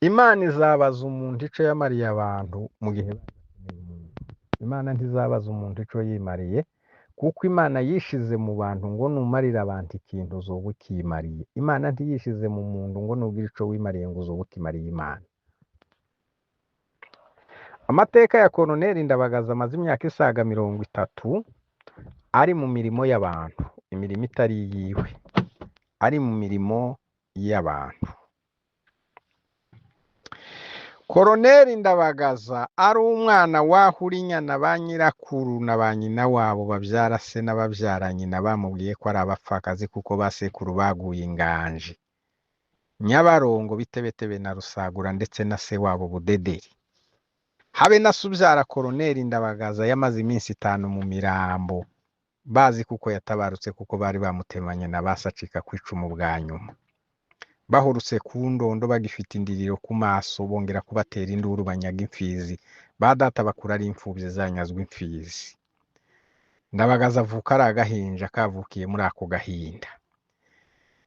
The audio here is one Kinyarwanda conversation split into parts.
Imana izabaza umuntu ico yamariye abantu mu gihe bakeneye umuntu. Imana ntizabaza umuntu ico yimariye, kuko Imana yishize mu bantu ngo numarira abantu ikintu uzoba ukimariye. Imana ntiyishize mu muntu ngo nugira ico wimariye ngo uzoba ukimariye Imana. Amateka ya Koloneli Ndabagaza amaze imyaka isaga 30 ari mu mirimo y'abantu, imirimo itari yiwe, ari mu mirimo y'abantu. Koloneli Ndabagaza ari umwana wahura inyana ba nyirakuru na ba nyina wabo babyara se n'ababyara nyina bamubwiye ko ari abapfakazi kuko basekuru baguye inganji Nyabarongo, Bitebetebe na Rusagura ndetse na se wabo Budederi. Habe na subyara Koloneli Ndabagaza yamaze iminsi 5 mu mirambo, bazi kuko yatabarutse kuko bari bamutemanye na basacika kwicumu bwa nyuma. Bahurutse ku ndondo bagifite indiriro ku maso, bongera kubatera induru banyaga imfizi. Badata bakura ari imfubyi zanyazwe imfizi. Ndabagaza avuka ari agahinja kavukiye muri ako gahinda.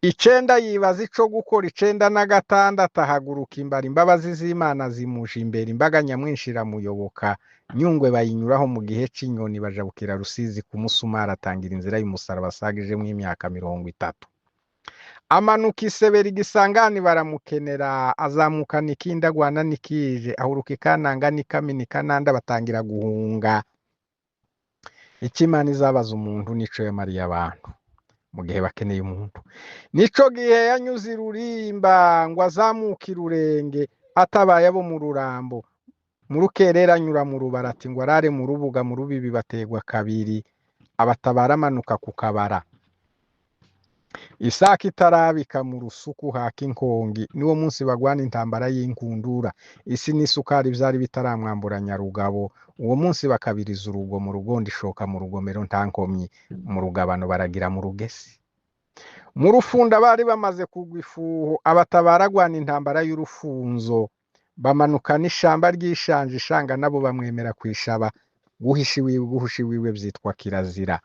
9 yibaza ico gukora, 9 na 6 ahaguruka imbara, imbabazi z'Imana zimuje imbere, imbaga nyamwinshi iramuyoboka. Nyungwe bayinyuraho mu gihe c'inyoni, bajabukira Rusizi ku musumari, atangira inzira y'umusaraba asagije mu imyaka 30. Amanuka Isebera Igisangani baramukenera, azamukana ikindi agwana nikije, ahuruka Ikananga n'ikamini Kananda batangira guhunga. Ikimana izabaza umuntu nico yamariye abantu mu gihe bakeneye umuntu. Nico gihe yanyuze Rurimba ngo azamuka Rurenge, atabaye abo mu Rurambo. Mu Rukerera anyura mu Rubarati ngo arare mu Rubuga, mu Rubibi bategwa kabiri, abatabara amanuka ku Kabara. Isaka itarabika mu Rusuku haka inkongi, niwo munsi bagwana intambara y'inkundura. Isi n'isukari byari bitaramwambura Nyarugabo, uwo munsi bakabiriza urugo mu Rugondo, ishoka mu Rugomero nta nkomyi, mu Rugabano baragira mu Rugesi. Mu Rufunda bari bamaze kugwa ifuho, abatabara agwana intambara y'Urufunzo, bamanuka n'ishamba ry'ishanje, ishanga nabo bamwemera kwishaba. Guhisha iwiwe byitwa kirazira.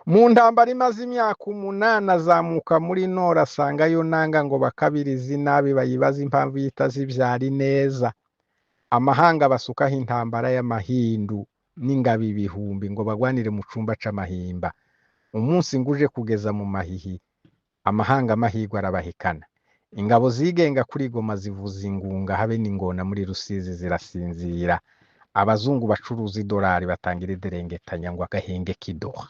Mu ntambara imaze imyaka 8 azamuka muri Nora, asangayo nanga ngo bakabiriza inabi, bayibaza impamvu yitazibyari neza. Amahanga basukaho intambara y'amahindu n'ingabo ibihumbi ngo bagwanire mu cumba c'amahimba. Umunsi nguje kugeza mu Mahihi, amahanga amahigwa arabahikana. Ingabo zigenga kuri Goma zivuza ingunga, habe n'ingona muri Rusizi zirasinzira. Abazungu bacuruza idolari batangira iderengetanya ngo agahenge kidoha.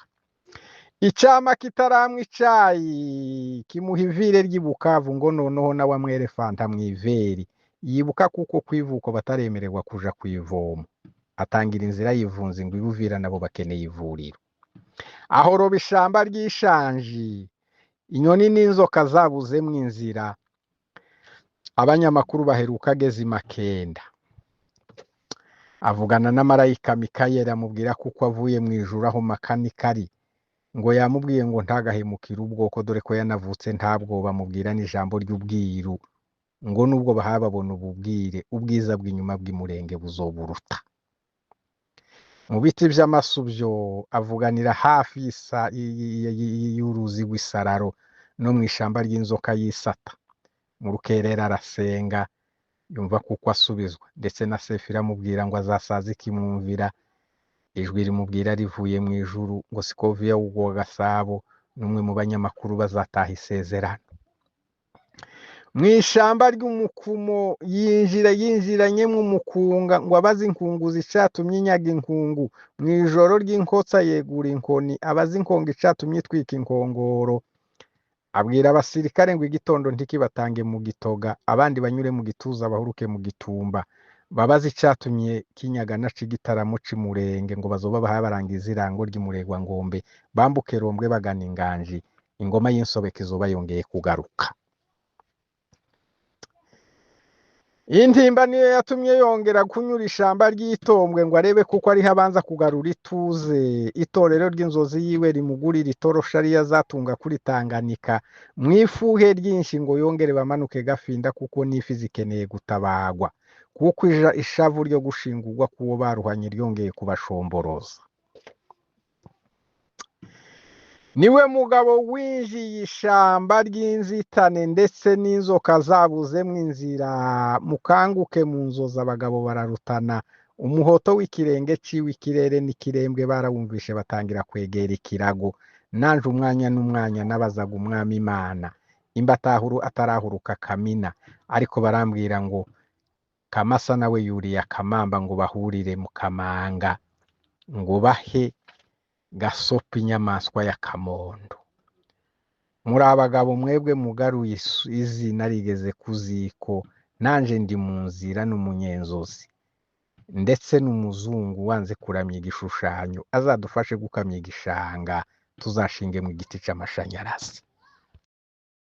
Icama kitaramwe icayi kimuha ivire ry'Ibukavu, ngo noneho na wamwere fanta mwiveri. Yibuka kuko kwivuko bataremererwa kuja kwivoma, atangira inzira yivunza ngo Ibuvira nabo bakeneye ivuriro. Aho roba ishamba ry'ishanji, inyoni n'inzoka zabuzemwo inzira. Abanyamakuru baheruka ageze i Makenda, avugana na marayika Mikayeli, amubwira kuko avuye mu ijuru aho makanikari, ngo yamubwiye ngo ntagahemukira ubwoko, dore ko yanavutse ntabwo bamubwira n'ijambo ry'ubwiru, ngo nubwo bahababona ububwire, ubwiza bw'inyuma bw'imurenge buzoburuta. Mu biti by'amasubyo avuganira hafi y'uruzi rw'Isararo no mu ishamba ry'inzoka y'Isata. Mu Rukerera arasenga, yumva kuko asubizwa, ndetse na Sefira amubwira ngo azasaza ikimwumvira. Ijwi rimubwira rivuye mu ijuru ngo Sikoviya w'ugwa Gasabo n'umwe mu banyamakuru bazataha isezerano. Mu ishamba ry'umukumo yinjiranyemo umukunga, ngo abaze inkunguzi icatumye inyaga inkungu. Mu ijoro ry'inkotsa yegura inkoni, abaze inkongo icatumye itwika inkongoro. Abwira abasirikare ngo igitondo ntikibatange mu gitoga, abandi banyure mu gituza bahuruke mu gitumba. Babaze icatumye kinyaga na cigitaramo c'imurenge, ngo bazoba bahabarangiza irango ry'umuregwa ngombe, bambuke Rombwe bagana inganji. Ingoma y'insobeka izoba yongeye kugaruka. Intimba niyo yatumye yongera kunyura ishamba ry'Itombwe, ngo arebe kuko ariho abanza kugarura ituze. Itorero ry'inzozi yiwe rimugurira itorosha ariyo azatunga kuri Tanganyika. Mwifuhe ryinshi ngo yongere bamanuke Gafinda, kuko n'ifi zikeneye gutabagwa, kuko ishavu ryo gushingurwa kuwo baruhanye ryongeye kubashomboroza. niwe mugabo winjiye ishamba ry'inzitane ndetse n'inzoka zabuzemwo inzira, mukanguke mu nzozi abagabo bararutana, umuhoto w'ikirenge ciwe ikirere n'ikirembwe barawumvishe batangira kwegera ikirago, nanje umwanya n'umwanya nabazaga umwami Imana imba atarahuruka Kamina, ariko barambwira ngo Kamasa nawe yuriye akamamba ngo bahurire mu Kamanga ngo bahe Gasopi inyamaswa ya Kamondo. Muri abagabo mwebwe mugaruye izina rigeze kuziko, nanje ndi mu nzira n'umunyenzozi ndetse n'umuzungu wanze kuramya igishushanyo azadufashe gukamya igishanga tuzashinge mu giti c'amashanyarazi.